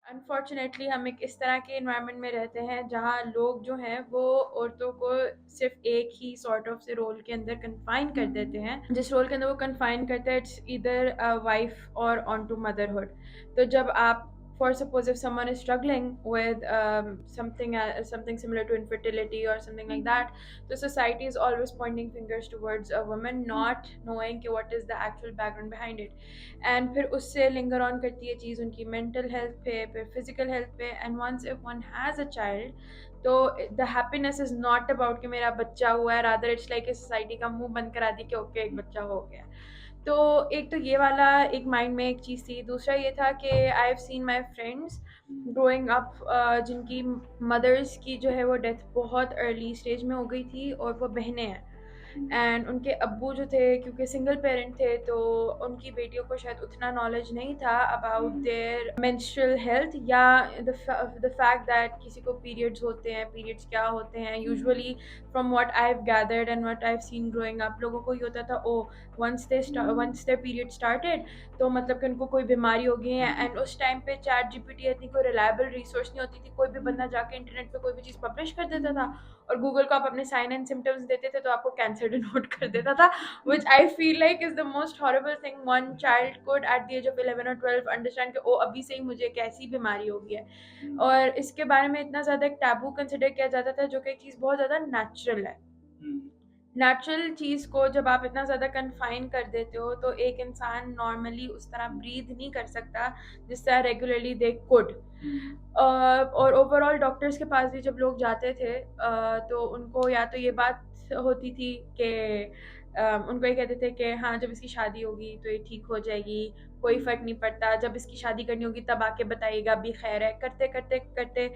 Unfortunately हम एक इस तरह के एनवायरनमेंट में रहते हैं जहाँ लोग जो हैं वो औरतों को सिर्फ एक ही सॉर्ट ऑफ से रोल के अंदर कन्फाइन कर देते हैं, जिस रोल के अंदर वो कन्फाइन करते हैं इट्स ईदर वाइफ और ऑन टू मदरहुड। तो जब आप, for suppose if someone is struggling with something similar to infertility or something like that, the society is always pointing fingers towards a woman, not knowing what is the actual background behind it। And फिर उससे linger on करती है चीज़ उनकी mental health पे, फिर physical health पे। And once if one has a child, तो the happiness is not about कि मेरा बच्चा हुआ है, रादर इट्स लाइक सोसाइटी का मुंह बंद करा दी कि ओके एक बच्चा हो गया। तो एक तो ये वाला एक माइंड में एक चीज़ थी। दूसरा ये था कि I have seen my friends growing up जिनकी मदर्स की जो है वो डेथ बहुत अर्ली स्टेज में हो गई थी, और वो बहनें हैं। एंड उनके अब्बू जो थे, क्योंकि सिंगल पेरेंट थे, तो उनकी बेटियों को शायद उतना नॉलेज नहीं था अबाउट देयर मेंस्ट्रुअल हेल्थ, या द फैक्ट दैट किसी को पीरियड्स होते हैं, पीरियड्स क्या होते हैं। Usually from what I have gathered and what I have seen growing up, लोगों को ये होता था ओ वंस देयर पीरियड स्टार्टेड तो मतलब कि उनको कोई बीमारी हो गई है। एंड उस टाइम पे चैट जीपीटी इतनी कोई रिलायबल रिसोर्स नहीं होती थी, कोई भी बंदा जाके इंटरनेट पे कोई भी चीज़ पब्लिश कर देता था, और गूगल को आप अपने साइन एंड सिम्टम्स देते थे तो आपको कैंसर डिनोट कर देता था, which I feel like is the most horrible thing one child could at the age of 11 और 12 अंडरस्टैंड कि ओ अभी से ही मुझे एक ऐसी बीमारी हो गई है। और इसके बारे में इतना ज़्यादा एक टैबू कंसिडर किया जाता था, जो कि एक चीज़ बहुत ज़्यादा नेचुरल है। नेचुरल चीज़ को जब आप इतना ज़्यादा कन्फाइन कर देते हो, तो एक इंसान नॉर्मली उस तरह ब्रीथ नहीं कर सकता जिस तरह रेगुलरली दे कुड। और ओवरऑल डॉक्टर्स के पास भी जब लोग जाते थे, तो उनको या तो ये बात होती थी कि उनको ये कहते थे कि हाँ जब इसकी शादी होगी तो ये ठीक हो जाएगी, कोई फ़र्क नहीं पड़ता, जब इसकी शादी करनी होगी तब आके बताइएगा, अभी खैर है। करते करते करते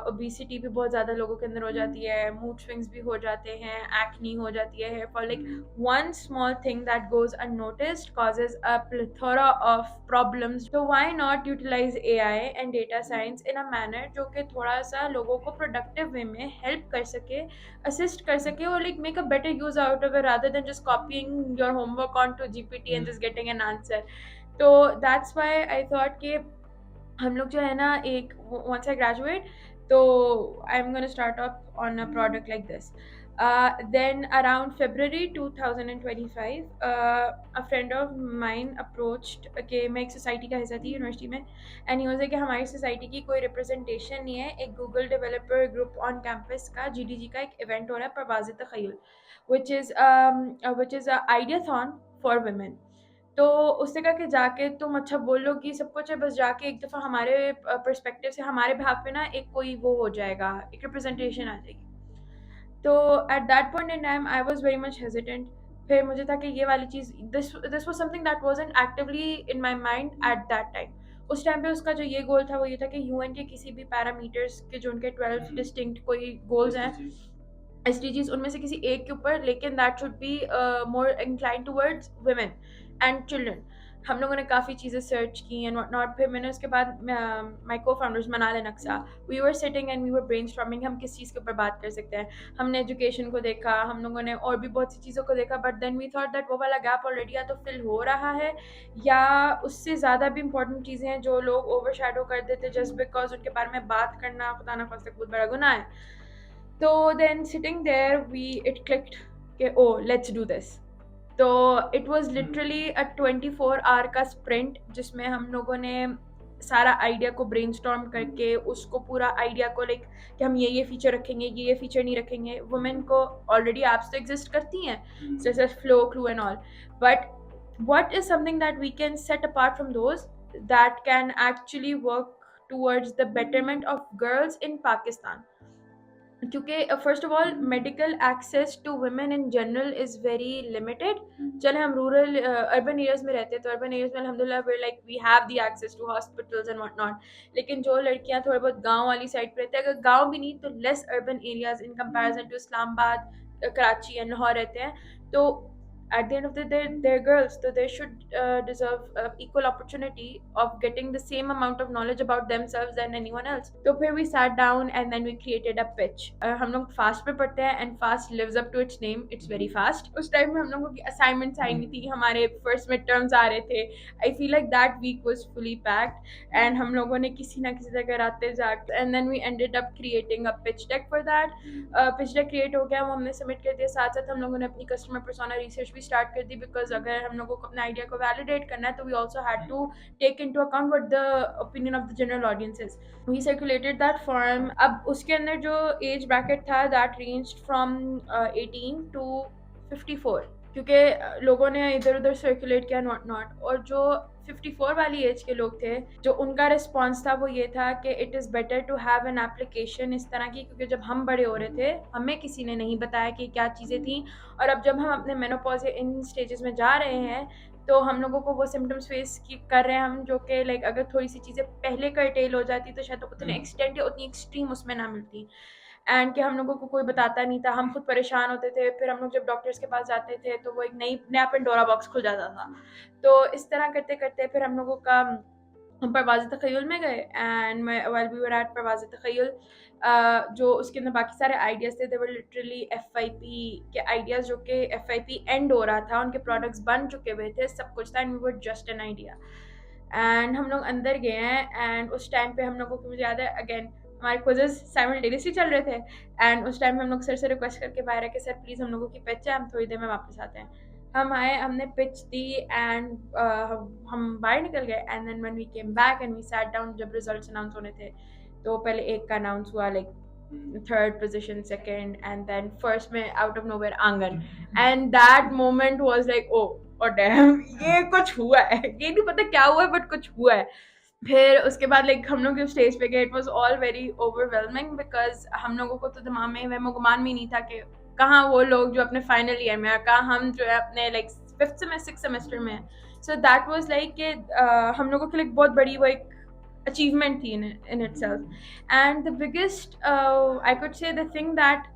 ओबेसिटी भी बहुत ज़्यादा लोगों के अंदर हो जाती है, मूड स्विंग्स भी हो जाते हैं, एक्ने हो जाती है, hair fall, like one small thing that goes unnoticed causes a plethora of problems। So why not utilize AI and data science in a manner जो कि थोड़ा सा लोगों को productive way में help कर सके, assist कर सके, और like make a better use out of it rather than just copying your homework onto GPT and just getting an answer। तो that's why I thought कि हम लोग जो है ना एक once I graduate, तो I'm gonna start up on a product like this। Then around February 2025, a friend of mine approached कि मैं एक सोसाइटी का हिस्सा थी यूनिवर्सिटी में, एंड ही वाज लाइक कि हमारी सोसाइटी की कोई रिप्रेजेंटेशन नहीं है, एक Google developer group on campus का जीडीजी का एक इवेंट हो रहा है परवाज़ तखय्युल, which is a ideathon for women। तो उसने कहा कि जाके तुम अच्छा बोल लो कि सब कुछ है, बस जाके एक दफ़ा हमारे पर्सपेक्टिव से हमारे बिहाफ पे ना एक कोई वो हो जाएगा, एक रिप्रेजेंटेशन आ जाएगी। तो at that point in time I was very much hesitant. फिर मुझे था कि ये वाली चीज़, this this was something that wasn't actively in my mind at that time. उस टाइम पे उसका जो ये गोल था वो ये था कि यूएन के किसी भी पैरामीटर्स के जो उनके 12 डिस्टिंक्ट कोई गोल्स हैं, एसडीजीज, उनमें से किसी एक के ऊपर, लेकिन that should be more incline towards women and children. हम लोगों ने काफ़ी चीज़ें सर्च की एंड नॉट नॉट। फिर मैंने उसके बाद माई को फाउंडर्स मनाल नक्शा, we were sitting and we were brainstorming हम किस चीज़ के ऊपर बात कर सकते हैं। हमने एजुकेशन को देखा, हम लोगों ने और भी बहुत सी चीज़ों को देखा, but then we thought that वो वाला गैप ऑलरेडी या तो फिल हो रहा है, या उससे ज़्यादा भी इंपॉर्टेंट चीज़ें हैं जो लोग ओवर शेडो कर देते जस्ट बिकॉज उनके बारे में बात करना खुदा ना खास्ता बहुत बड़ा गुनाह है। तो then sitting there we it clicked कि ओ लेट्स डू दिस। तो it was literally a 24 hour का स्प्रिंट, जिसमें हम लोगों ने सारा आइडिया को ब्रेनस्टॉर्म करके उसको पूरा आइडिया को लाइक कि हम ये फीचर रखेंगे, ये फीचर नहीं रखेंगे। वुमेन को ऑलरेडी ऐप्स तो एग्जिस्ट करती हैं जैसे flow, clue and all, but what is something that we can set apart from those that can actually work towards the betterment of girls in Pakistan। क्योंकि first of all medical access to women in general is very limited. चले हम rural urban areas में रहते हैं, तो urban areas में अल्हम्दुलिल्लाह we like we have the access to hospitals and what not. लेकिन जो लड़कियां थोड़े बहुत गांव वाली साइड पे रहते हैं, अगर गांव भी नहीं तो less urban areas in comparison to Islamabad, Karachi and Lahore रहते हैं, तो at the end of the day they're girls, so they should deserve equal opportunity of getting the same amount of knowledge about themselves than anyone else. So फिर we sat down and then we created a pitch. हम लोग fast पे पढ़ते हैं and fast lives up to its name, it's very fast. उस time में हम लोगों की assignments आई नहीं थी, हमारे first midterms आ रहे थे. I feel like that week was fully packed and हम लोगों ने किसी ना किसी जगह रातें जाग, and then we ended up creating a pitch deck for that. pitch deck create हो गया, वो हमने submit कर दिया. साथ साथ हम लोगों ने अपनी customer persona research भी start कर दी, because अगर हम लोगों को अपना idea को validate करना है तो we also had to take into account what the opinion of the general audience is. We circulated that form. अब उसके अंदर जो age bracket था that ranged from 18 to 54, क्योंकि लोगों ने इधर उधर सर्कुलेट किया नॉट, और जो 54 वाली एज के लोग थे, जो उनका रिस्पॉन्स था वो ये था कि it is better to have an application इस तरह की, क्योंकि जब हम बड़े हो रहे थे हमें किसी ने नहीं बताया कि क्या चीज़ें थी, और अब जब हम अपने मेनोपॉज या इन स्टेजेस में जा रहे हैं तो हम लोगों को वो सिम्टम्स फेस कर रहे हैं हम, जो कि लाइक अगर थोड़ी सी चीज़ें पहले कर्टेल हो जाती तो शायद उतने एक्सटेंट या उतनी एक्सट्रीम उसमें ना मिलती, एंड कि हम लोगों को कोई बताता नहीं था, हम खुद परेशान होते थे. फिर हम लोग जब डॉक्टर्स के पास जाते थे तो वो एक नया पेंडोरा बॉक्स खुल जाता था. तो इस तरह करते करते फिर हम लोगों का हम परवाज़ तख़य्युल में गए, and well we were at Parwaz Takhayyul, जो उसके अंदर बाकी सारे आइडियाज़ थे, दे वर लिटरली FYP के आइडियाज़, जो कि FYP एंड हो रहा था, उनके प्रोडक्ट्स बन चुके हुए थे, सब कुछ था, and we were just an idea. And हम लोग अंदर गए हैं, एंड उस टाइम पे हम लोगों को, मुझे याद है अगेन हमारे क्विज़ेस साइमल्टेनियसली चल रहे थे, एंड उस टाइम में हम लोग सर से रिक्वेस्ट करके बाहर है कि सर प्लीज़ हम लोगों की पिच है, हम थोड़ी देर में वापस आते हैं. हम आए, हमने पिच दी, एंड हम बाहर निकल गए, and then when we came back and we sat down, जब रिजल्ट्स अनाउंस होने थे तो पहले एक का अनाउंस हुआ, like third position, second, and then first में आउट ऑफ नोवेयर आंगन, and that moment was like oh damn, ये कुछ हुआ है, ये नहीं पता क्या हुआ है बट कुछ हुआ है. फिर उसके बाद लाइक हम लोग जब स्टेज पे गए, it was all very overwhelming, because हम लोगों को तो दिमाग में वह गुमान भी नहीं था कि कहाँ वो लोग जो अपने फाइनल ईयर में, कहाँ हम जो है अपने लाइक 6th सेमेस्टर में. सो दैट वाज लाइक कि हम लोगों के लिए बहुत बड़ी वो एक achievement थी in itself. And the biggest I could say the thing that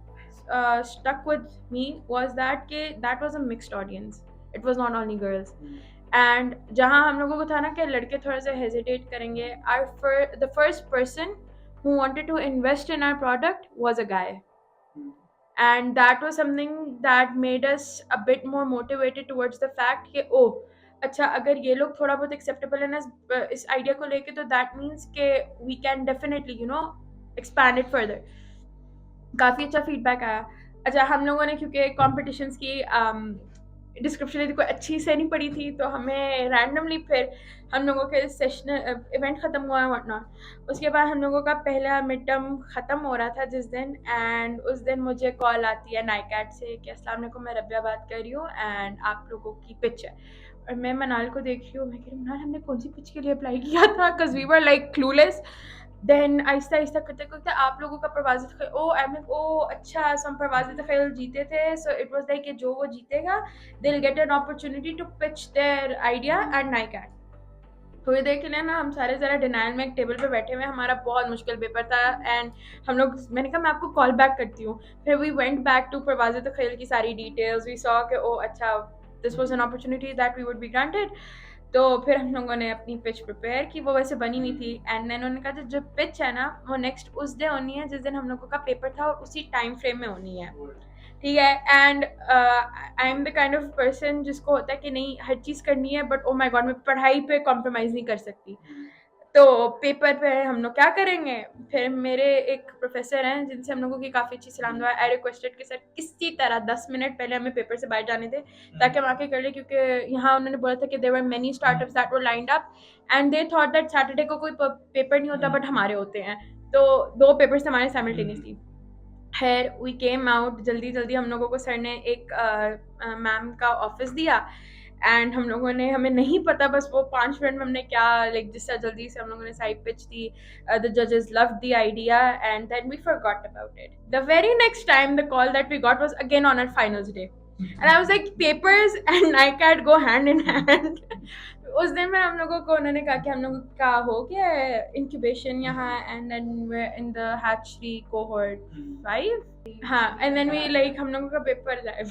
stuck with me was that was a mixed audience. It was not only girls. And जहाँ हम लोगों को था ना कि लड़के थोड़ा सा hesitate करेंगे, the first person who wanted to invest in our product was a guy. And that was something that made us a bit more motivated towards the fact कि अच्छा अगर ये लोग थोड़ा बहुत एक्सेप्टेबल है ना इस आइडिया को लेके, तो दैट मीन्स के we can definitely expand it further. काफ़ी अच्छा फीडबैक आया. अच्छा हम लोगों ने क्योंकि कॉम्पिटिशन्स की डिस्क्रिप्शन यदि कोई अच्छी से नहीं पड़ी थी, तो हमें रैंडमली फिर हम लोगों के सेशन इवेंट ख़त्म हुआ है वट नॉट, उसके बाद हम लोगों का पहला मिड टर्म ख़त्म हो रहा था जिस दिन, एंड उस दिन मुझे कॉल आती है नाइकैट से कि अस्सलाम वालेकुम, मैं रबिया बात कर रही हूँ एंड आप लोगों की पिच है. और मैं मनाल को देख रही हूँ, मैं कह रही हूँ मनाल हमने कौन सी पिच के लिए अप्लाई किया था, because we were like clueless. Then आहिस्ता आहिस्ता करते करते आप लोगों का परवाज़ अच्छा, सो हम परवाज़ तख़य्युल जीते थे. सो इट वाज लाइक जो वो जीतेगा they will get an opportunity to pitch their idea at NICAT. थोड़ी देर के लिए ना हम सारे ज़रा डिनाइल में एक टेबल पे बैठे हुए, हमारा बहुत मुश्किल पेपर था, एंड हम लोग, मैंने कहा मैं आपको कॉल बैक करती हूँ. फिर we went back to Parwaz Takhayyul की सारी डिटेल्स, वी सॉ कि अच्छा this was an opportunity that we would be granted. तो फिर हम लोगों ने अपनी पिच प्रिपेयर की, वो वैसे बनी हुई थी, एंड देन उन्होंने कहा जो पिच है ना वो नेक्स्ट उस डे होनी है जिस दिन हम लोगों का पेपर था, और उसी टाइम फ्रेम में होनी है, ठीक है. And I am the kind of person जिसको होता है कि नहीं हर चीज़ करनी है, बट ओ माय गॉड मैं पढ़ाई पे कॉम्प्रोमाइज़ नहीं कर सकती. तो पेपर पे हम लोग क्या करेंगे, फिर मेरे एक प्रोफेसर हैं जिनसे हम लोगों की काफ़ी अच्छी सलाम दुआ, आई रिक्वेस्टेड कि सर किसी तरह 10 मिनट पहले हमें पेपर से बाहर जाने थे ताकि हम आके कर ले, क्योंकि यहाँ उन्होंने बोला था कि there were many startups that were lined up and they thought that Saturday को कोई पेपर नहीं होता बट हमारे होते हैं, तो 2 पेपर्स हमारे साइमल्टेनियसली. खैर वी केम आउट, जल्दी हम लोगों को सर ने एक मैम का ऑफिस दिया, एंड हम लोगों ने, हमें नहीं पता बस वो 5 मिनट में हमने क्या लाइक जिस तरह जल्दी से हम लोगों ने साइड पिच दी. द जजेस loved the idea and then we forgot about it. The very next time the call that we got was again on our finals day, and I was like papers and नाइकैट go hand in hand. उस दिन में हम लोगों को उन्होंने कहा कि हम लोगों का हो गया इंक्यूबेशन यहाँ, and then we in the hatchery cohort 5. हाँ, एंड देन वी लाइक हम लोगों का पेपर जाए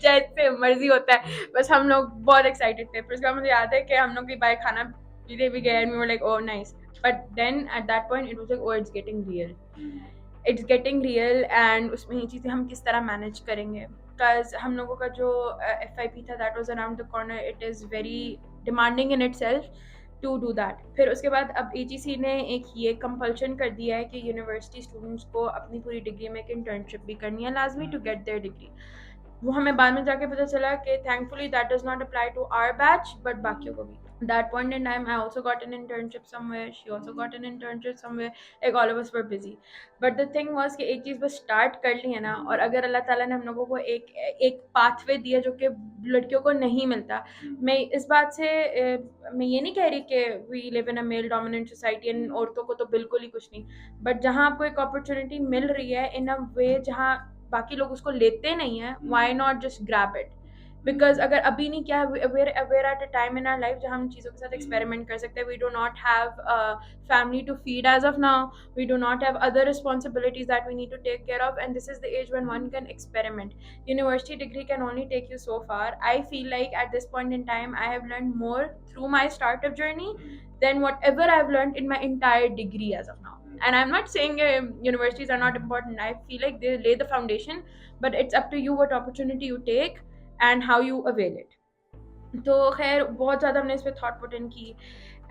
जैसे मर्जी होता है, बस हम लोग बहुत एक्साइटेड थे. फिर उसके बाद मुझे याद है कि हम लोग भी बाहर खाना पीते भी गए, and we were like oh nice. But then at that point it was like oh it's getting real and उसमें ये चीज़ें हम किस तरह मैनेज करेंगे. बिकॉज हम लोगों का जो FIP था that was around the corner. It is very demanding in itself to do that. फिर उसके बाद अब AGC ने एक ये कंपल्शन कर दिया है कि यूनिवर्सिटी स्टूडेंट्स को अपनी पूरी डिग्री में एक इंटर्नशिप भी करनी है लाजमी टू गेट देयर डिग्री. वो हमें बाद में जाके पता चला कि thankfully that does not apply to our batch but बाकियों को भी. That point in time I also got an internship somewhere, she also got an internship somewhere, like all of us were busy. But the thing was कि एक चीज़ बस start कर ली है ना, और अगर अल्लाह ताला ने हम लोगों को एक पाथवे दिया जो कि लड़कियों को नहीं मिलता. मैं इस बात से मैं ये नहीं कह रही कि we live in a male dominant society and औरतों को तो बिल्कुल ही कुछ नहीं, बट जहाँ आपको एक अपॉर्चुनिटी मिल रही है इन अ वे जहाँ बाकी लोग उसको लेते नहीं है, why not just grab it. Because अगर अभी नहीं क्या we're at a time in our life जहाँ हम चीज़ों के साथ एक्सपेरिमेंट कर सकते हैं. We do not have family to feed as of now, we do not have other responsibilities that we need to take care of, and this is the age when one can experiment. University degree can only take you so far. I feel like at this point in time I have learn more through my startup journey than whatever I've learned in my entire degree as of now. And I'm not saying universities are not important. I feel like they lay the foundation, but it's up to you what opportunity you take and how you avail it. तो खैर बहुत ज़्यादा हमने इस पर thought put in की,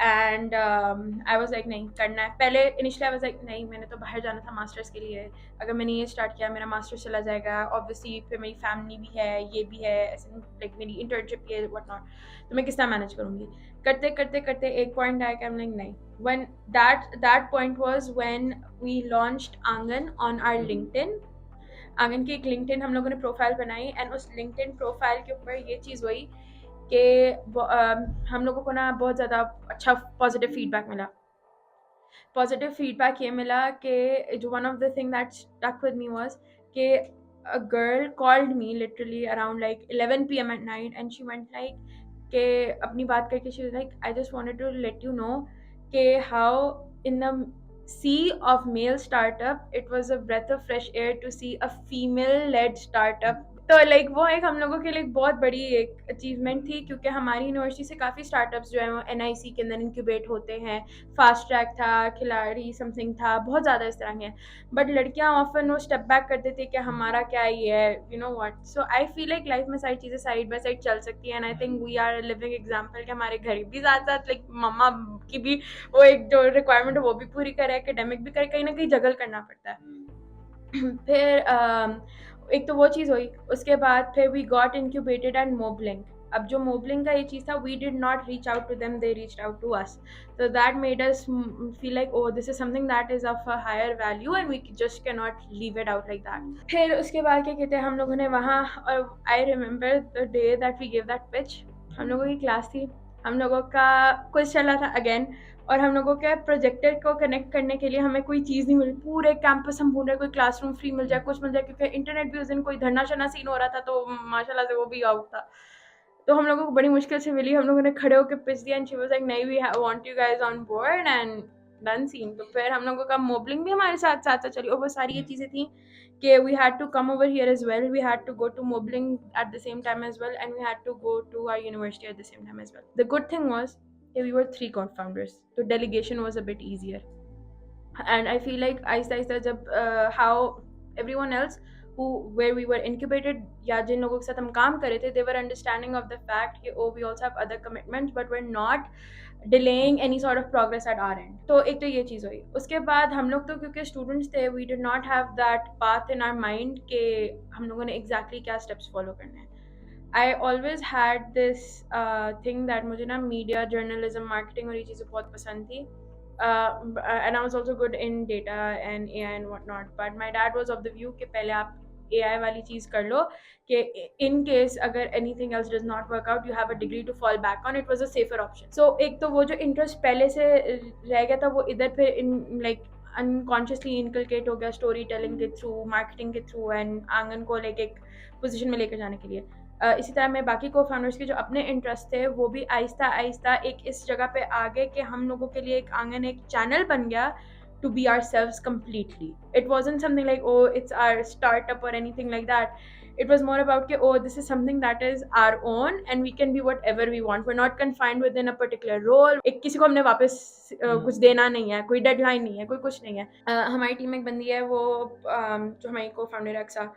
and I was like नहीं करना है. पहले इनिशियली आई वाज लाइक नहीं, मैंने तो बाहर जाना था मास्टर्स के लिए. अगर मैंने ये स्टार्ट किया मेरा मास्टर्स चला जाएगा, ऑब्वियसली फिर मेरी फैमिली भी है, ये भी है, ऐसे लाइक मेरी इंटर्नशिप भी है व्हाट नॉट, तो मैं किस तरह मैनेज करूँगी. करते करते करते एक पॉइंट आया कि I'm like नहीं. When that point was when we launched आंगन on our LinkedIn. आंगन की एक LinkedIn हम लोगों ने प्रोफाइल बनाई, एंड उस LinkedIन प्रोफाइल के ऊपर ये चीज़ हुई कि हम लोगों को ना बहुत ज़्यादा अच्छा पॉजिटिव फीडबैक मिला. पॉजिटिव फीडबैक ये मिला कि जो one of the thing that stuck with me was कि a girl called me literally around like 11 p.m. at night, and she went like कि अपनी बात करके she was like I just wanted to let you know कि how in the sea of male startup it was a breath of fresh air to see a female led startup. तो like वो एक हम लोगों के लिए बहुत बड़ी एक अचीवमेंट थी, क्योंकि हमारी यूनिवर्सिटी से काफ़ी स्टार्टअप्स जो है वो NIC के अंदर इंक्यूबेट होते हैं. फास्ट ट्रैक था, खिलाड़ी समथिंग था, बहुत ज़्यादा इस तरह के. बट लड़कियां ऑफन वो स्टेप बैक करते थे कि हमारा क्या ये है, you know what. So I feel like life में सारी चीज़ें साइड बाय साइड चल सकती है, and I think we are living example कि हमारे घर भी साथ साथ लाइक मम्मा की भी वो एक जो रिक्वायरमेंट है वो भी पूरी करे, एकेडमिक भी करे, कहीं ना कहीं जगल करना पड़ता है. फिर एक तो वो चीज़ हुई. उसके बाद फिर वी गॉट इंक्यूबेटेड एंड मोबलिंग. अब जो मोबलिंग का ये चीज़ था, we did not reach out to them, they reached out to us. So that made us feel like, oh, this is something that is of a higher value and we just cannot leave it out like that. फिर उसके बाद क्या कहते हैं हम लोगों ने वहाँ, और I remember the day that we gave that pitch. हम लोगों की क्लास थी, हम लोगों का क्विज चला था अगेन, और हम लोगों के प्रोजेक्टर को कनेक्ट करने के लिए हमें कोई चीज़ नहीं मिली. पूरे कैंपस हम ढूंढ रहे, कोई क्लासरूम फ्री मिल जाए, कुछ मिल जाए, क्योंकि इंटरनेट भी उस दिन कोई धरना शरना सीन हो रहा था, तो माशाल्लाह से वो भी आउट था. तो हम लोगों को बड़ी मुश्किल से मिली. हम लोगों ने खड़े होकर पिच दिया, एंड शी वाज लाइक नहीं, we want you guys on board, and done scene. तो फिर हम लोगों का मोबलिंग भी हमारे साथ साथ साथ चली, और वो सारी ये चीज़ें थी कि we had to come over here as well, we had to go to मोबलिंग at the same time as well, and we had to go to our university at the same time as well. The good thing was we were 3 co-founders, so delegation was a bit easier. And I feel like आहिस्ता जब how everyone else where we were incubated या जिन लोगों के साथ हम काम कर रहे थे, they were understanding of the fact कि oh we also have other commitments but we're not delaying any sort of progress at our end. तो एक तो ये चीज़ हुई. उसके बाद हम लोग तो क्योंकि स्टूडेंट्स थे, we did not have that path in our mind कि हम लोगों ने exactly क्या steps follow करने हैं. I always had this thing that मुझे ना मीडिया, जर्नलिज्म, मार्केटिंग और ये चीज़ें बहुत पसंद थी. And I was also good in data and AI and whatnot. But my dad was of the view कि पहले आप AI वाली चीज़ कर लो कि in case अगर anything else does not work out, you have a degree to fall back on. It was a safer option. So एक तो वो जो इंटरेस्ट पहले से रह गया था, वो इधर फिर like अनकॉन्शियसली इनकलकेट हो गया स्टोरी टेलिंग के थ्रू, मार्केटिंग के थ्रू, एंड आंगन को एक पोजीशन में लेकर जाने के लिए. इसी तरह मेरे बाकी को फाउंडर्स के जो अपने इंटरेस्ट थे वो भी आहिस्ता आहिस्ता एक इस जगह पे आ गए कि हम लोगों के लिए एक आंगन, एक चैनल बन गया to be ourselves completely. It wasn't something like, oh, it's our startup or anything like that. It was more about कि, oh, this is something that is our own and we can be whatever we want. We're not confined within a particular role. एक किसी को हमने वापस कुछ देना नहीं है, कोई डेडलाइन नहीं है, कोई कुछ नहीं है. हमारी टीम में एक बंदी है, वो जो हमारी co founder Aqsa,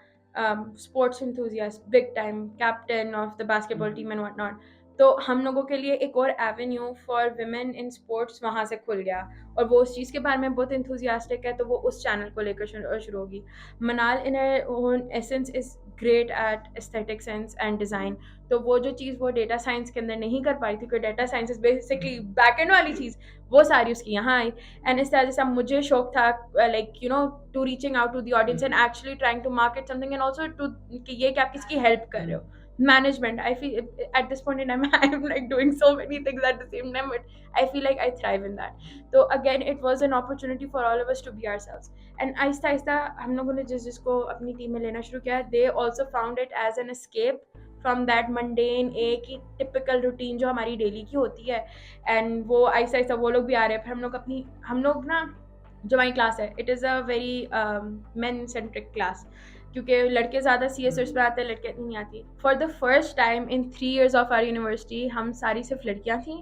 sports enthusiast, big time captain of the basketball team and what not. तो हम लोगों के लिए एक और avenue for women in sports वहाँ से खुल गया और वो उस चीज़ के बारे में बहुत इंथुजियास्टिक है, तो वो उस चैनल को लेकर शुरू होगी. Manal in her own essence is great at aesthetic sense and design. तो वो जो चीज़ वो डेटा साइंस के अंदर नहीं कर पाई थी, क्योंकि data science is basically back and वाली चीज़, वो सारी उसकी यहाँ आई. एंड इस तरह से मुझे शौक था like you know to reaching out to the audience and actually trying to market something and also to कि ये कि आप किसकी हेल्प कर रहे हो. Management, I feel at this point in time I'm like doing so many things at the same time, but I feel like I thrive in that. So again, it was an opportunity for all of us to be ourselves. And Aahista Aahista हम लोगों ने जिसको अपनी team में लेना शुरू किया, they also found it as an escape from that mundane एक ही typical routine जो हमारी डेली की होती है. And वो आहिस्ता आहिस्ता वो लोग भी आ रहे हैं. फिर हम लोग ना जो हमारी क्लास है, it is a very men centric class, क्योंकि लड़के ज़्यादा सी एस पर आते हैं, लड़कियाँ नहीं आती. For the first time in 3 years of our university हम सारी सिर्फ लड़कियाँ थी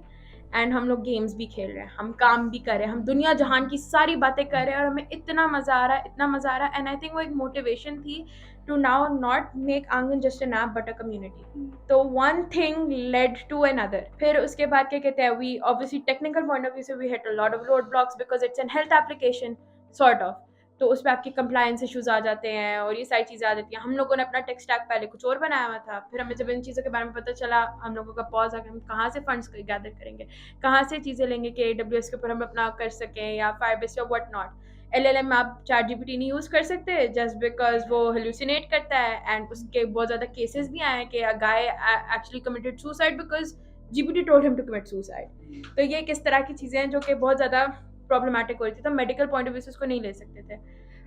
एंड हम लोग गेम्स भी खेल रहे हैं, हम काम भी कर रहे हैं, हम दुनिया जहान की सारी बातें कर रहे हैं और हमें इतना मज़ा आ रहा है, इतना मज़ा आ रहा है. एंड आई थिंक वो एक मोटिवेशन थी to now not make Aangan just an app but a community. तो one thing led to another. फिर उसके बाद क्या कहते हैं, we obviously technical point of view से we hit a lot of road blocks because it's an health application sort of. तो उस पर आपकी कंप्लायंस इशूज़ आ जाते हैं और ये सारी चीज़ें आ जाती हैं. हम लोगों ने अपना टेक स्टैक पहले कुछ और बनाया हुआ था, फिर हमें जब इन चीज़ों के बारे में पता चला, हम लोगों का पॉज आ गया, हम कहाँ से फंड्स गैदर करेंगे, कहाँ से चीज़ें लेंगे कि AWS के ऊपर हम अपना कर सकें या फायरबेस या व्हाट नॉट. LLM आप ChatGPT नहीं यूज़ कर सकते जस्ट बिकॉज वो हेलुसिनेट करता है. एंड उसके बहुत ज़्यादा केसेस भी आए हैं कि a guy actually committed suicide because GPT told him to commit suicide. तो ये किस तरह की चीज़ें हैं जो कि बहुत ज़्यादा प्रॉब्लमेटिक हो रही थी, तो मेडिकल पॉइंट ऑफ व्यू से उसको नहीं ले सकते थे.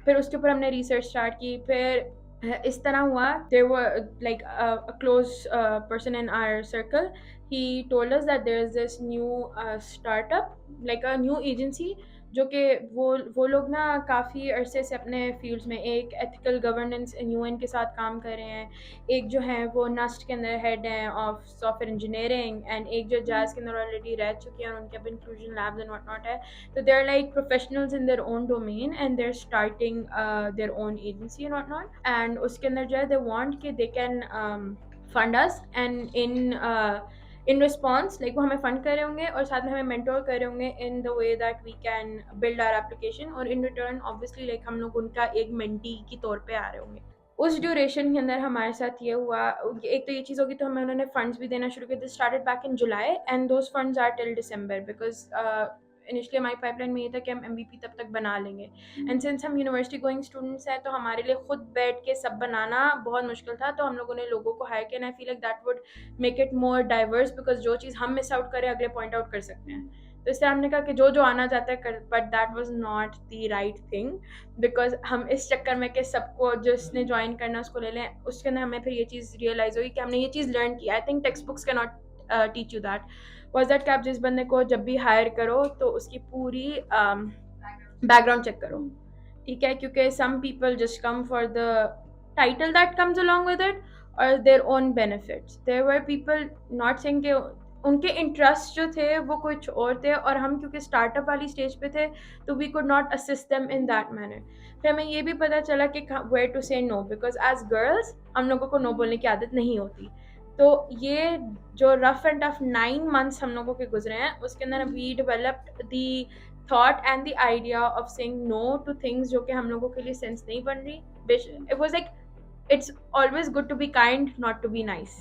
फिर उसके ऊपर हमने रिसर्च स्टार्ट की. फिर इस तरह हुआ, there were like a close person in our circle, he told us that there is this new startup like a new agency जो कि वो लोग ना काफ़ी अरसे से अपने फील्ड्स में, एक एथिकल गवर्नेंस इन UN के साथ काम कर रहे हैं, एक जो है वो नस्ट के अंदर हेड हैं ऑफ सॉफ्टवेयर इंजीनियरिंग, एंड एक जो जाज के अंदर ऑलरेडी रह चुके हैं और उनके अब inclusion labs and what not है. So they're like professionals in their own domain and they're starting their own agency and whatnot. And उसके अंदर जो है they want कि they can fund us and in response like वो हमें fund कर रहे होंगे और साथ में हमें मेंटोर कर रहे होंगे in the way that we can build our application, और in return obviously like हम लोग उनका एक मेंटी की तौर पे आ रहे होंगे. उस ड्यूरेशन के अंदर हमारे साथ ये हुआ, एक तो ये चीज़ होगी, तो हमें उन्होंने फंड्स भी देना शुरू किया. This started back in July and those funds are till December because initially हमारी पाइपलाइन में ये था कि हम MVP तब तक बना लेंगे. एंड सिंस हम यूनिवर्सिटी गोइंग स्टूडेंट्स हैं तो हमारे लिए खुद बैठ के सब बनाना बहुत मुश्किल था, तो हम लोगों ने लोगों को हायर किया. And I feel like that would make it more diverse because जो चीज़ हम मिस आउट करें अगले पॉइंट आउट कर सकते हैं. तो इससे हमने कहा कि जो आना चाहता है कर, but that was not the right thing because हम इस चक्कर में कि सबको जिसने ज्वाइन करना उसको ले लें, उसके अंदर हमें फिर ये चीज़ रियलाइज़ हुई कि हमने ये चीज़ लर्न की. I think text books can not teach you that. Was that कि आप जिस बंदे को जब भी हायर करो तो उसकी पूरी बैकग्राउंड चेक करो, ठीक है, क्योंकि some people just come for the title that comes along with it और their own benefits. There were people not saying कि उनके इंटरेस्ट जो थे वो कुछ और थे और हम क्योंकि स्टार्टअप वाली स्टेज पे थे तो we could not assist them in that manner. फिर हमें ये भी पता चला कि where to say no because as girls हम लोगों को नो बोलने की आदत नहीं होती. तो ये जो रफ एंड टफ 9 months हम लोगों के गुजरे हैं उसके अंदर we developed the thought and the idea of saying no to things जो कि हम लोगों के लिए सेंस नहीं बन रही. It was like it's always good to be kind not to be nice.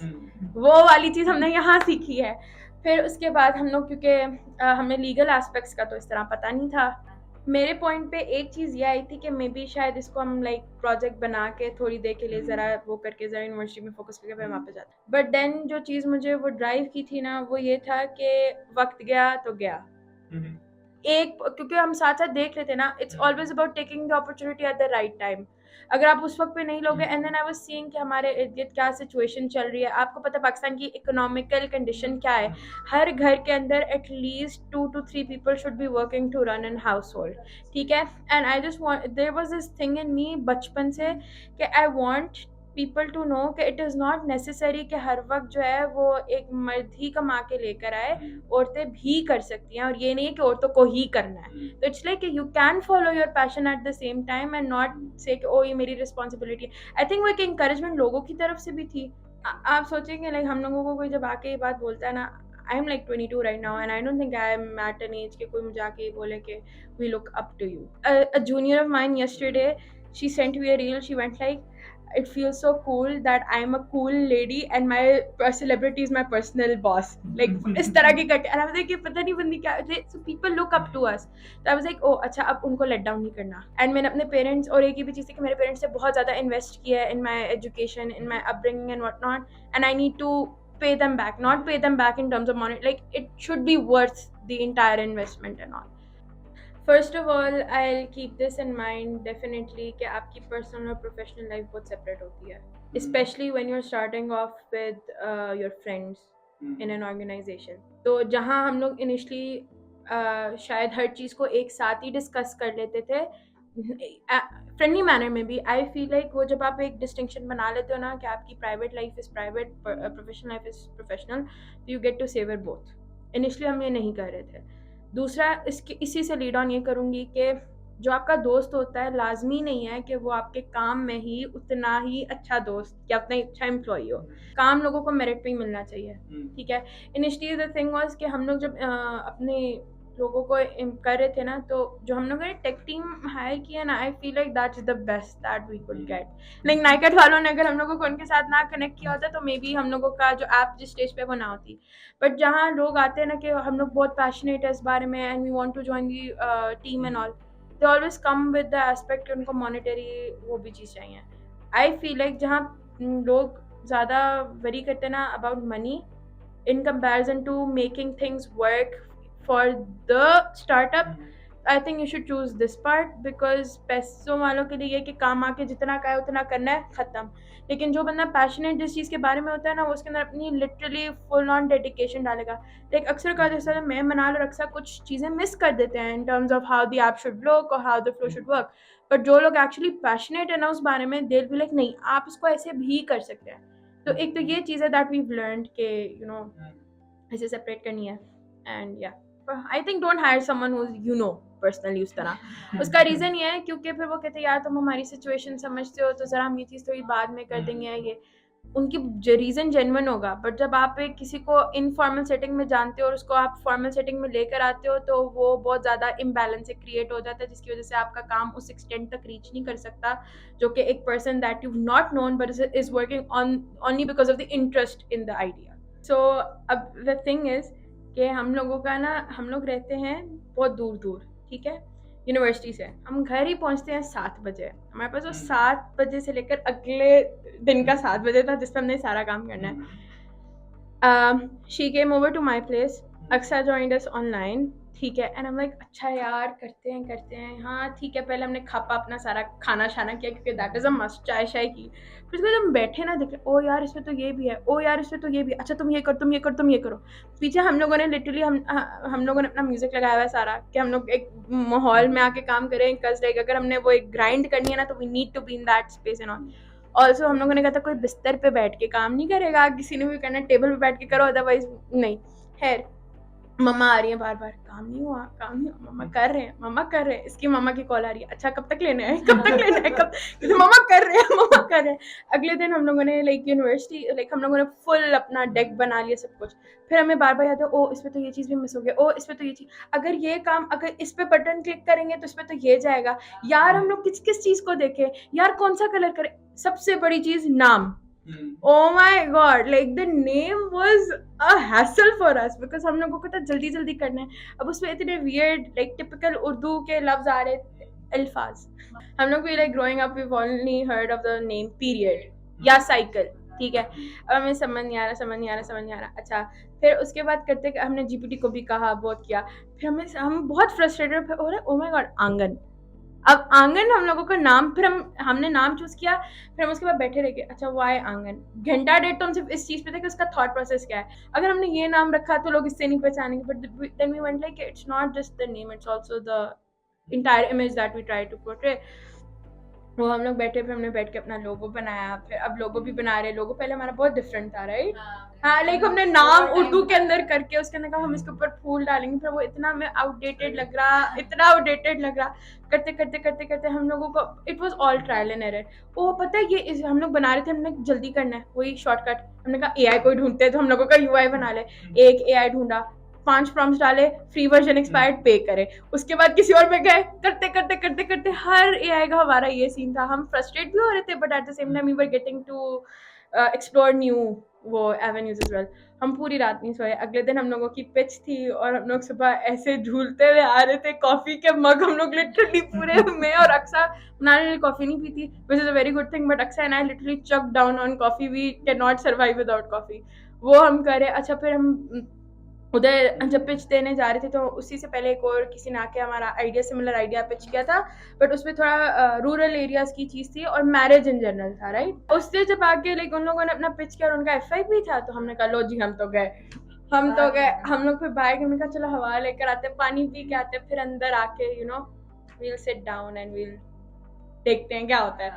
वो वाली चीज़ हमने यहाँ सीखी है. फिर उसके बाद हम लोग क्योंकि हमें लीगल एस्पेक्ट्स का तो इस तरह पता नहीं था, मेरे पॉइंट पे एक चीज़ ये आई थी कि मे बी शायद इसको हम लाइक प्रोजेक्ट बना के थोड़ी देर के लिए ज़रा वो करके ज़रा यूनिवर्सिटी में फोकस करके फिर वापस जाते. बट देन जो चीज़ मुझे वो ड्राइव की थी ना वो ये था कि वक्त गया तो गया. क्योंकि हम साथ साथ देख रहे थे ना, it's always about taking the opportunity at the right time. अगर आप उस वक्त पे नहीं लोगे, and then I was seeing कि हमारे इर्द गिर्द क्या सिचुएशन चल रही है। आपको पता है पाकिस्तान की इकोनॉमिकल कंडीशन क्या है, हर घर के अंदर at least 2 to 3 people should be working to run an household, ठीक है। And I just want, there was this thing in me बचपन से कि I want people to know कि इट इज़ नॉट नेसेसरी कि हर वक्त जो है वो एक मर्द ही कमा के लेकर आए, औरतें भी कर सकती हैं, और ये नहीं है कि औरतों को ही करना है। तो it's like you can follow your passion at the same time and not से कि ओ ये मेरी रिस्पॉन्सिबिलिटी है। आई थिंक वो एक इंकरेजमेंट लोगों की तरफ से भी थी। आप सोचेंगे लाइक हम लोगों को कोई जब आके ये बात बोलता है ना, I am like 22 right now and I don't think I am at an age के कोई मुझे आके ये बोले कि we look up to you. A junior of mine yesterday, she sent me a reel, she went like, it feels so cool that I'm a cool lady and my celebrity is my personal boss, like इस तरह की करके। and I was like, ये पता नहीं बंदी क्या, so people look up to us। तो I was like, oh अच्छा, अब उनको let down नहीं करना। and मैंने अपने parents, और एक ही भी चीज़ थी कि मेरे parents से बहुत ज़्यादा invest किया है in my education, in my upbringing and whatnot, and I need to pay them back, not pay them back in terms of money, like it should be worth the entire investment and all। First of all I will keep this in mind definitely कि आपकी personal और professional life बहुत separate होती है, specially when you are starting off with your friends in an organization. तो जहाँ हम लोग इनिशली शायद हर चीज़ को एक साथ ही डिस्कस कर लेते थे फ्रेंडली मैनर में भी, आई फील लाइक वो जब आप एक डिस्टिंक्शन बना लेते हो ना कि आपकी private life is private, professional life is professional, तो you get to savour both. Initially हम ये नहीं कर रहे थे। दूसरा, इसी से लीड ऑन ये करूँगी कि जो आपका दोस्त होता है लाजमी नहीं है कि वो आपके काम में ही उतना ही अच्छा दोस्त या उतना ही अच्छा एम्प्लॉई हो। काम लोगों को मेरिट पे ही मिलना चाहिए, ठीक है। इनिशियली द थिंग वाज कि हम लोग जब अपने लोगों को कर रहे थे ना, तो जो हम लोगों ने टेक टीम हायर किया ना, I feel like that is the best that we could get. Like नाइकेट वालों ने अगर हम लोगों को उनके साथ ना कनेक्ट किया होता तो मे बी हम लोगों का जो ऐप जिस स्टेज पे वो ना होती। बट जहाँ लोग आते हैं ना कि हम लोग बहुत पैशनेट है इस बारे में and we want to join the team and all, they always come with the aspect कि उनको मॉनेटरी वो भी चीज़ चाहिए। आई फील लाइक जहाँ लोग ज़्यादा वरी करते हैं ना about money in comparison to making things work for the startup, I think you should choose this part, because पैसों वालों के लिए ये कि काम आके जितना का है उतना करना है, ख़त्म। लेकिन जो बंदा पैशनेट जिस चीज़ के बारे में होता है ना, वो उसके अंदर अपनी लिटरली फुल ऑन डेडिकेशन डालेगा। लाइक अक्सर का जैसा मैं मनाल और अक्सर कुछ चीज़ें मिस कर देते हैं in terms of how the app should look और how the flow should work, but जो लोग एक्चुअली पैशनेट है ना उस बारे में, दे विल बी लाइक नहीं, आप इसको ऐसे भी कर सकते हैं। तो एक तो ये चीज़ है दैट वी लर्नड के यू नो ऐसे सेपरेट करनी है। एंड या I think don't hire someone who you know personally उस तरह। उसका रीज़न ये है क्योंकि फिर वो कहते हैं यार तुम हमारी सिचुएशन समझते हो तो ज़रा हम ये चीज़ थोड़ी बाद में कर देंगे, ये उनकी रीज़न जेन्युइन होगा। बट जब आप एक किसी को इनफॉर्मल सेटिंग में जानते हो और उसको आप फॉर्मल सेटिंग में लेकर आते हो, तो वो बहुत ज़्यादा इम्बैलेंस क्रिएट हो जाता है, जिसकी वजह से आपका काम उस एक्सटेंट तक रीच नहीं कर सकता जो कि एक person that you not known but is working on only because of the interest in the idea. So अब द थिंग इज़ कि हम लोगों का ना, हम लोग रहते हैं बहुत दूर दूर, ठीक है, यूनिवर्सिटी से। हम घर ही पहुंचते हैं 7 बजे। हमारे पास वो 7 बजे से लेकर अगले दिन का 7 बजे था जिस पर हमने सारा काम करना है। She came over to my place, Aqsa joined us online, ठीक है। एंड आई एम लाइक अच्छा यार करते हैं, हाँ ठीक है। पहले हमने खापा अपना सारा खाना शाना किया क्योंकि दैट इज़ अ मस्ट, चाय शाय की। फिर उसके बाद हम बैठे ना, देखे ओ यार इसमें तो ये भी है, ओ यार इसमें तो ये भी, अच्छा तुम ये करो, तुम ये करो, तुम ये करो। पीछे हम लोगों ने लिटरली हम लोगों ने अपना म्यूज़िक लगाया हुआ है सारा, कि हम लोग एक माहौल में आके काम करें। कस लाइक अगर हमने वो एक ग्राइंड करनी है ना, तो we need to be in that space and all. Also हम लोगों ने कहा था कोई बिस्तर पे बैठ के काम नहीं करेगा, किसी ने भी करना टेबल पे बैठ के करो, अदरवाइज नहीं। खैर मम्मा आ रही है बार बार, काम नहीं हुआ, मम्मा कर रहे हैं। इसकी मम्मा की कॉल आ रही है, अच्छा कब तक लेना है कब मम्मा कर रहे हैं। अगले दिन हम लोगों ने लाइक यूनिवर्सिटी, लाइक हम लोगों ने फुल अपना डेक बना लिया सब कुछ। फिर हमें बार बार याद है, ओ इसमें तो ये चीज़ भी मिस हो गया, ओ इसमें तो ये चीज़, अगर ये काम, अगर इस पे बटन क्लिक करेंगे तो इसमें तो ये जाएगा यार। हम लोग किस किस चीज़ को देखें यार, कौन सा कलर करें। सबसे बड़ी चीज़ नाम। Oh my god, like the name was a hassle for us because हम लोगों को तो जल्दी जल्दी करना है। अब उसमें इतने weird like typical उर्दू के लफ्ज आ रहे, अल्फाज। हम लोग भी like growing up we've only heard of the name period या cycle, ठीक है। अब हमें समझ नहीं आ रहा। अच्छा फिर उसके बाद करते हमने जीपीटी को भी कहा, बहुत किया, फिर हम बहुत फ्रस्ट्रेटेड हो रहे, ओ माय गॉड आंगन। अब आंगन हम लोगों का नाम, फिर हमने नाम चूज किया, फिर हम उसके बाद बैठे रह गए, अच्छा वाई आंगन, घंटा डेढ़ तो हम सिर्फ इस चीज पे थे कि उसका थॉट प्रोसेस क्या है, अगर हमने ये नाम रखा तो लोग इससे नहीं पहचानेंगे, but then we went like it's not just the name, it's also the entire image that we try to portray. वो हम लोग बैठे, फिर हमने बैठ के अपना लोगो बनाया, फिर अब लोगो भी बना रहे, लोगो पहले हमारा बहुत डिफरेंट था, राइट? हाँ, लाइक हमने नाम उर्दू के अंदर करके उसके अंदर कहा हम इसके ऊपर फूल डालेंगे, फिर वो इतना हमें आउटडेटेड लग रहा, इतना आउटडेटेड लग रहा, करते करते करते करते हम लोगों को it was all trial and error. वो पता है ये हम लोग बना रहे थे, हमने जल्दी करना है, वही शॉर्टकट, हमने कहा एआई को ढूंढते हैं, तो हम लोगों का यूआई बना ले, एक एआई ढूंढा, 5 प्रॉम्प्ट्स डाले, फ्री वर्जन एक्सपायर्ड, पे करे, उसके बाद किसी और में गए, करते करते करते करते हर एआई का हमारा ये सीन था। हम फ्रस्ट्रेट भी हो रहे थे, but at the same time we were getting to explore new वो एवेन्यूज एज वेल। हम पूरी रात नहीं सोए, अगले दिन हम लोगों की पिच थी और हम लोग सुबह ऐसे झूलते हुए आ रहे थे, कॉफी के मग हम लोग लिटरली पूरे में, और अक्सा बनाने कॉफी नहीं पीती, which is a very good thing, but Aqsa and I literally chug down on coffee, we can not survive without coffee. वो हम करे, अच्छा फिर हम उधर जब पिच देने जा रहे थे तो उसी से पहले एक और किसी ने आके हमारा आइडिया, सिमिलर आइडिया पिच किया था, बट उसमें थोड़ा रूरल एरियाज की चीज थी और मैरिज इन जनरल था, राइट? उससे जब आके लाइक उन लोगों ने अपना पिच किया और उनका एफआई भी था, तो हमने कहा लो जी हम तो गए, हम लोग फिर बाहर, हमने कहा चलो हवा लेकर आते, पानी पी के आते, फिर अंदर आके you know we'll sit down and we'll देखते हैं क्या होता है।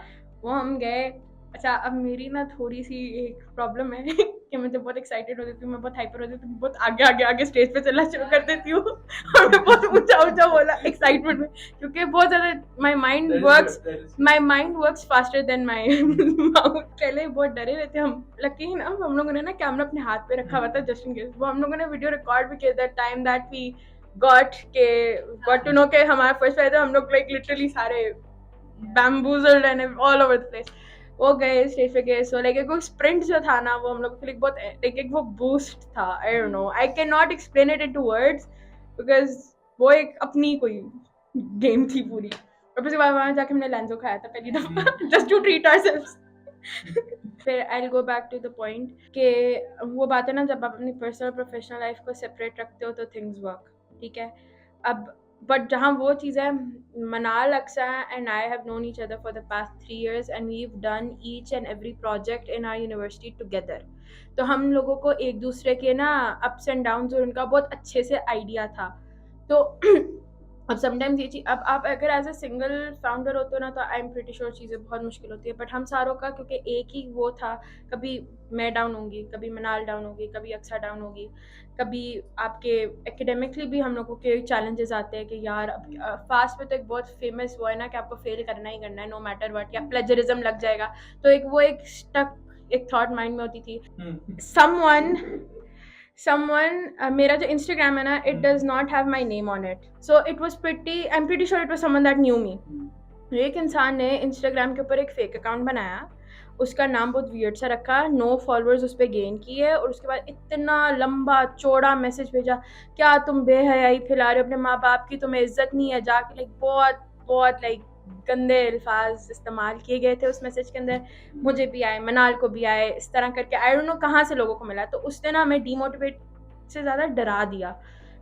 वो हम गए। अच्छा, अब मेरी ना थोड़ी सी एक प्रॉब्लम है कि मैं जब बहुत एक्साइटेड हो जाती हूँ, मैं बहुत हाइपर हो जाती हूँ, बहुत आगे आगे आगे स्टेज पे चलना शुरू कर देती हूँ और मैं बहुत ऊंचा ऊंचा बोला एक्साइटमेंट में, क्योंकि बहुत ज्यादा my mind works faster than my mouth. पहले बहुत डरे हुए थे हम, लकी ना हम लोगों ने ना कैमरा अपने हाथ पे रखा हुआ था जस्ट इन केस, वो हम लोगों ने वीडियो रिकॉर्ड भी किया that time that we got to know के हमारा फर्स्ट फायर था, हम लोग लाइक लिटरली सारे bamboozled and all over the place। वो गए स्टेज पे गए, सो लाइक एक स्प्रिंट जो था ना, वो हम लोग के लिए बहुत लाइक एक वो बूस्ट था, I don't know, I can not explain it into words, because वो एक अपनी कोई गेम थी पूरी। और उसके बाद वहां जाके हमने लैंजो खाया था पहली दफा जस्ट टू ट्रीट आवरसेल्व्स। फिर I will go back to the point कि वो बात है ना, जब आप अपनी पर्सनल प्रोफेशनल लाइफ को सेपरेट रखते हो तो थिंग्स वर्क, ठीक है? अब बट जहाँ वो चीज़ है, Manal, Aksa and I have known each other for the past 3 years and we've done each and every project in our university together। तो हम लोगों को एक दूसरे के ना अप्स एंड डाउन्स और उनका बहुत अच्छे से आइडिया था। तो अब समटाइम्स ये चीज, अब आप अगर एज ए सिंगल फाउंडर होते हो ना, तो आई एम प्रीटी श्योर चीज़ें बहुत मुश्किल होती है, बट हम सारों का क्योंकि एक ही वो था, कभी मैं डाउन होंगी, कभी मनाल डाउन होगी, कभी अक्सा डाउन होगी, कभी आपके एकेडमिकली भी हम लोगों के चैलेंजेस आते हैं कि यार फास्ट में तो एक बहुत फेमस वो है ना कि आपको फेल करना ही करना है नो मैटर व्हाट, या प्लेजरिज्म लग जाएगा, तो एक वो एक स्टक एक थॉट माइंड में होती थी। someone मेरा जो Instagram है ना, it does not have my name on it, so it was I'm pretty sure it was someone that knew me। एक इंसान ने Instagram के ऊपर एक फेक अकाउंट बनाया, उसका नाम बहुत वियर्ड सा रखा, नो फॉलोअर्स उस पर गेन किए, और उसके बाद इतना लंबा चौड़ा मैसेज भेजा, क्या तुम बेहयाई फैला रहे हो अपने माँ बाप की, तुम्हें इज्जत नहीं है, जाके लाइक बहुत बहुत लाइक गंदे अल्फाज इस्तेमाल किए गए थे उस मैसेज के अंदर। मुझे भी आए, मनाल को भी आए, इस तरह करके आई डोंट नो कहाँ से लोगों को मिला। तो उसने ना हमें डीमोटिवेट से ज़्यादा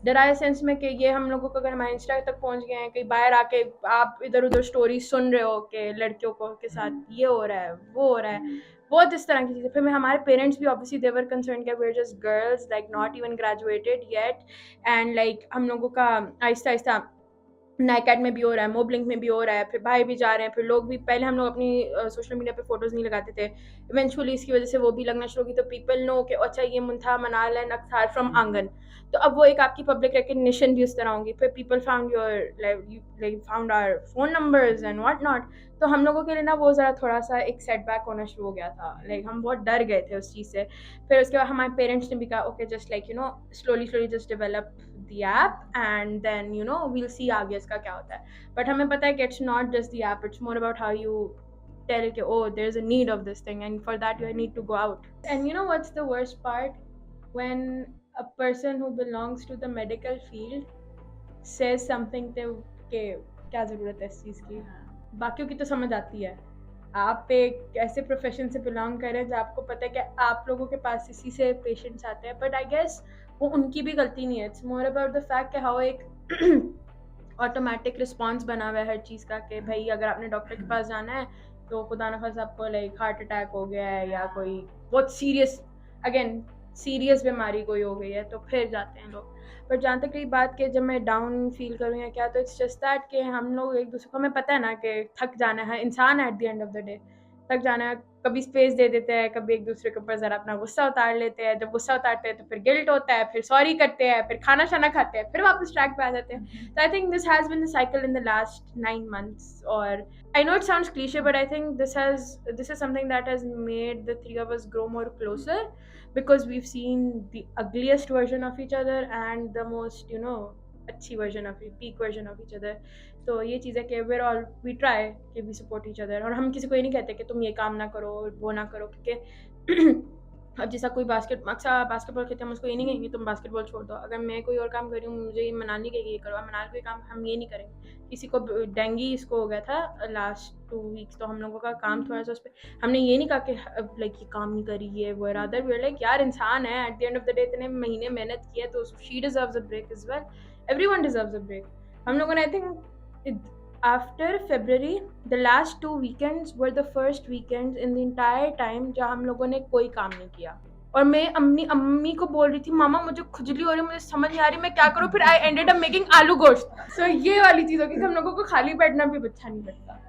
डरा सेंस में कि ये हम लोगों को अगर हमारे इंस्टा तक पहुंच गए हैं, कहीं बाहर आके आप इधर उधर स्टोरी सुन रहे हो कि लड़कियों को के साथ ये हो रहा है वो हो रहा है, बहुत इस तरह की चीज़ें। फिर हमारे पेरेंट्स भी ऑब्वियसली देवर कंसर्न कि we are just girls like not even graduated yet, and like हम लोगों का आहिस्ता आहिस्ता नाइकैट में भी हो रहा है, मोबलिंक में भी हो रहा है, फिर भाई भी जा रहे हैं, फिर लोग भी, पहले हम लोग अपनी सोशल मीडिया पे फोटोज़ नहीं लगाते थे, इवेंचुअली इसकी वजह से वो भी लगना शुरू की, तो पीपल नो कि अच्छा ये मुंथा मनाल एंड अख्तार फ्रॉम आंगन, तो अब वो एक आपकी पब्लिक रिकग्निशन भी उस तरह होंगी। फिर people found found our phone numbers and what not. तो हम लोगों के लिए ना वो ज़रा थोड़ा सा एक सेटबैक होना शुरू हो गया था, लाइक हम बहुत डर गए थे उस चीज़ से। फिर उसके बाद हमारे पेरेंट्स ने भी कहा okay just like slowly just develop the app and then we'll see आगे इसका क्या होता है। but हमें पता है कि it's not just the app, it's more about how you tell कि oh there's a need of this thing and for that you need to go out। and you know what's the worst part? when a person who belongs to the medical field says something कि क्या ज़रूरत है इस चीज़ की, बाकियों की तो समझ आती है, आप एक ऐसे प्रोफेशन से बिलोंग कर रहे हैं जहाँ आपको पता है कि आप लोगों के पास इसी से पेशेंट्स आते हैं, बट आई गेस वो उनकी भी गलती नहीं है. It's more about the fact कि हाउ एक ऑटोमेटिक रिस्पॉन्स बना हुआ है हर चीज़ का कि भाई अगर आपने डॉक्टर के पास जाना है तो खुदा न खास्ता आपको लाइक हार्ट अटैक हो गया है या कोई बहुत सीरियस बीमारी कोई हो गई है तो फिर जाते हैं लोग. पर जहाँ तक रही बात कि जब मैं डाउन फील करूँ या क्या, तो इट्स जस्ट दैट कि हम लोग एक दूसरे को, हमें पता है ना कि थक जाना है, इंसान eight the end of the day थक जाना है. कभी स्पेस दे देते हैं, कभी एक दूसरे के ऊपर ज़रा अपना गुस्सा उतार लेते हैं. जब गुस्सा उतारते हैं तो फिर गिल्ट होता है, फिर सॉरी करते हैं, फिर खाना शाना खाते हैं, फिर वापस ट्रैक पे आ जाते हैं. So I think this has been the cycle in the last 9 months. Or I know it sounds cliche, but I think this is something that has made the three of us grow more closer because we've seen the ugliest version of each other and the most, अच्छी version of peak version of each other. तो ये चीज़ है कि we try कि we support each other. और हम किसी को ये नहीं कहते कि तुम ये काम ना करो, वो ना करो, क्योंकि अब जैसा कोई बास्केटबॉल खेलते हैं, हम उसको ये नहीं कहेंगे तुम बास्केटबॉल छोड़ दो. अगर मैं कोई और काम कर रही हूँ, मुझे ये मनाली के ये करो, मनाली कोई काम हम ये नहीं करेंगे. किसी को डेंगी इसको हो गया था लास्ट 2 वीक्स, तो हम लोगों का काम थोड़ा सा उस पर, हमने ये नहीं कहा कि लाइक ये काम नहीं करी है वो, रादर वी आर लाइक यार इंसान है, at the end of the day इतने महीने मेहनत की है तो she deserves a break as well. Everyone deserves a break. हम लोगों ने I think after February, the last 2 weekends were the first weekends in the entire time जहाँ हम लोगों ने कोई काम नहीं किया. और मैं अम्मी को बोल रही थी मामा मुझे खुजली हो रही है, मुझे समझ नहीं आ रही मैं क्या करूँ. फिर आई एंडेड अप मेकिंग आलू गोश्त. सो ये वाली चीज़ होगी कि हम लोगों को खाली बैठना भी अच्छा नहीं लगता.